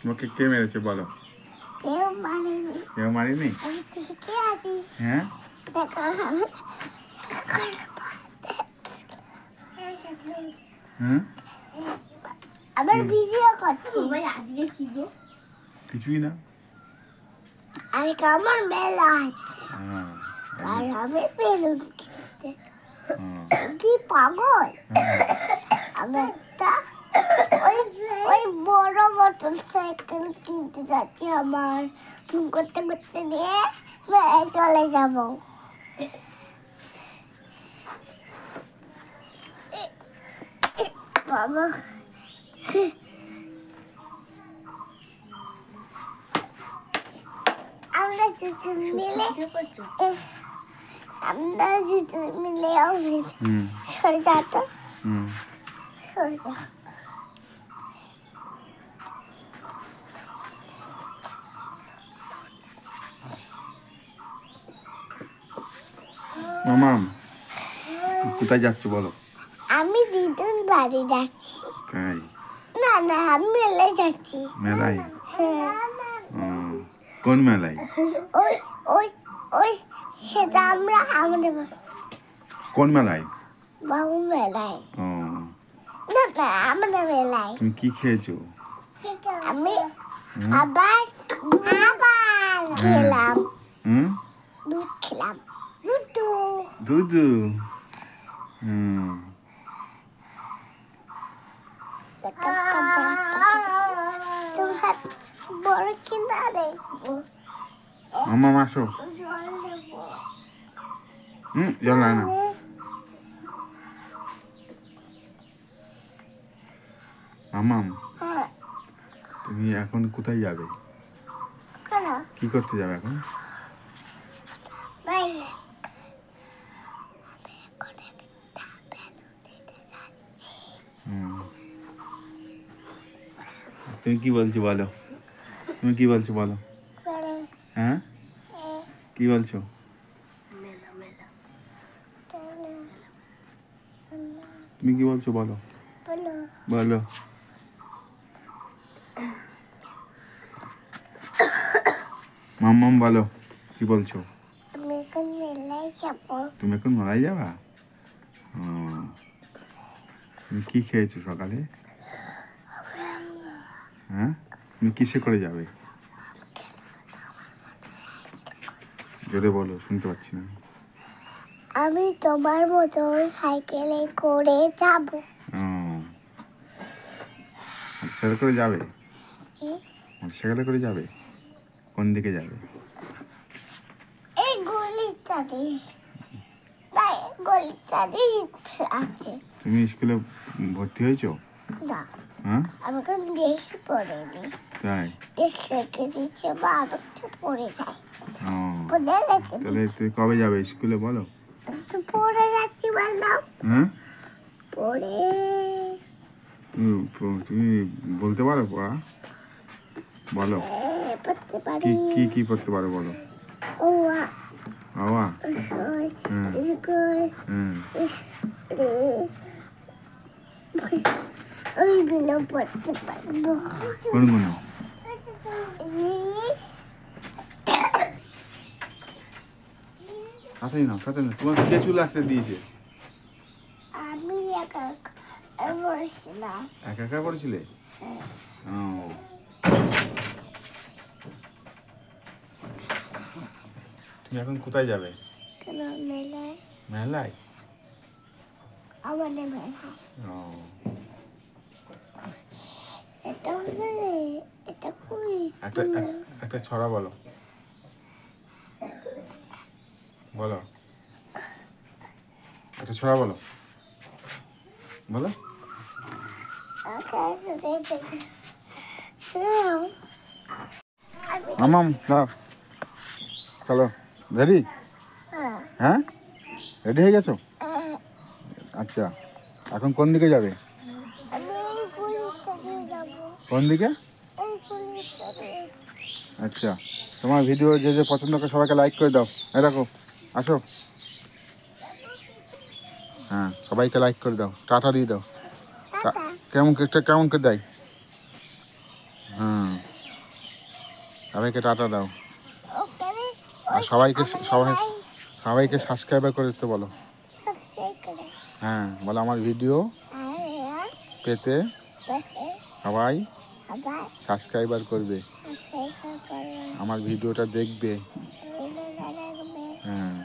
তোমাকে কে মেরেছে বলো? কেউ মারিনি। হ্যাঁ, আবার ভিডিও করছি। ভাই আজকে কি গো? কিছুই না। আজকে আমার মেলা আছে। কাল হবে বেলুন কিনতে। কি পাগল? আমি একটা ওই বড় মোটর সাইকেল কিনতে যাচ্ছি। আমার ফোন করতে করতে নিয়ে চলে যাব। বাবা আমরা দুজন মিলে অফিস সরে যা তো সরে যা। মামাম কোথায় যাচ্ছ বলো? আমি দিদুন বাড়ি যাচ্ছি। তাই? না না, আমি মেলায় যাচ্ছি। মেলায়? কোন মেলায়? ওই ওই ওই সেটা আমাদের কোন মেলায়? বাবু মেলায়। না না, আমাদের মেলায়। তুমি কি খেয়েছো? আমি আবার খেলাম। দুধ খেলাম। দুধ। বড় কিনা দেখবো। মামা আসো। জল না না। মামাম তুমি এখন কোথায় যাবে? কি করতে যাবে এখন? তুমি কি বলছো বলো? তুমি কি বলছো বলো? হ্যাঁ, কি বলছো? তুমি কি বলছো বলো? বলো। মাম্মাম বলো, কি বলছো? আমি এখন মেলায় যাবো। তুমি এখন মেলায় যাবা? তুমি কি খেয়েছো সকালে? হ্যাঁ, তুমি কিসে করে যাবে? জোরে বলো, শুনতে পাচ্ছি না। আমি তোমার মতো সাইকেলে করে যাব। মোটরসাইকেলে করে যাবে? মোটরসাইকেলে করে যাবে? কোন দিকে যাবে? এই গলিটা দিয়ে। তাই গলিটা দিয়ে আছে। তুমি স্কুলে ভর্তি হয়েছো? না, হ্যাঁ, আমি কোন দেশ পড়িনি। তাই? দেশ রেখে দিচ্ছে, বাবা তো পড়ে যায়। তাহলে তুই কবে যাবে স্কুলে বলো? পড়ে যাচ্ছি বললাম। হ্যাঁ, পড়ে তুমি বলতে পারো পড়া? বলো। পড়তে পারি। কি কি পড়তে পারো বলো? ওয়া আওয়া। ওইগুলো পড়তে পারবো। কোনগুলো? তাড়াতাড়ি না, তাড়াতাড়ি না। তোমার কে চুল আসতে দিয়েছে? আমি একা পড়েছিলাম। একা একা পড়েছিলে? তুমি এখন কোথায় যাবে? কেন মেলায়? মেলায়? আমাদের মেলায়। এটা একটা ছড়া বলো। বলো, একটা ছড়া বলো। বলো। মামাম দাও, চলো। রেডি? হ্যাঁ, রেডি হয়ে গেছো? আচ্ছা, এখন কোন দিকে যাবে? কোন দিকে? আচ্ছা, তোমার ভিডিও যে যে পছন্দ করে সবাইকে লাইক করে দাও। দেখো, আসো। হ্যাঁ, সবাইকে লাইক করে দাও, টাটা দিয়ে দাও। কেমন কেকটা কেমন করে দেয়? হ্যাঁ, সবাইকে টাটা দাও। আর সবাইকে সাবস্ক্রাইবার করে দিতে বলো। হ্যাঁ, বলো আমার ভিডিও পেতে সবাই সাবস্ক্রাইবার করবে, আমার ভিডিওটা দেখবে। হ্যাঁ।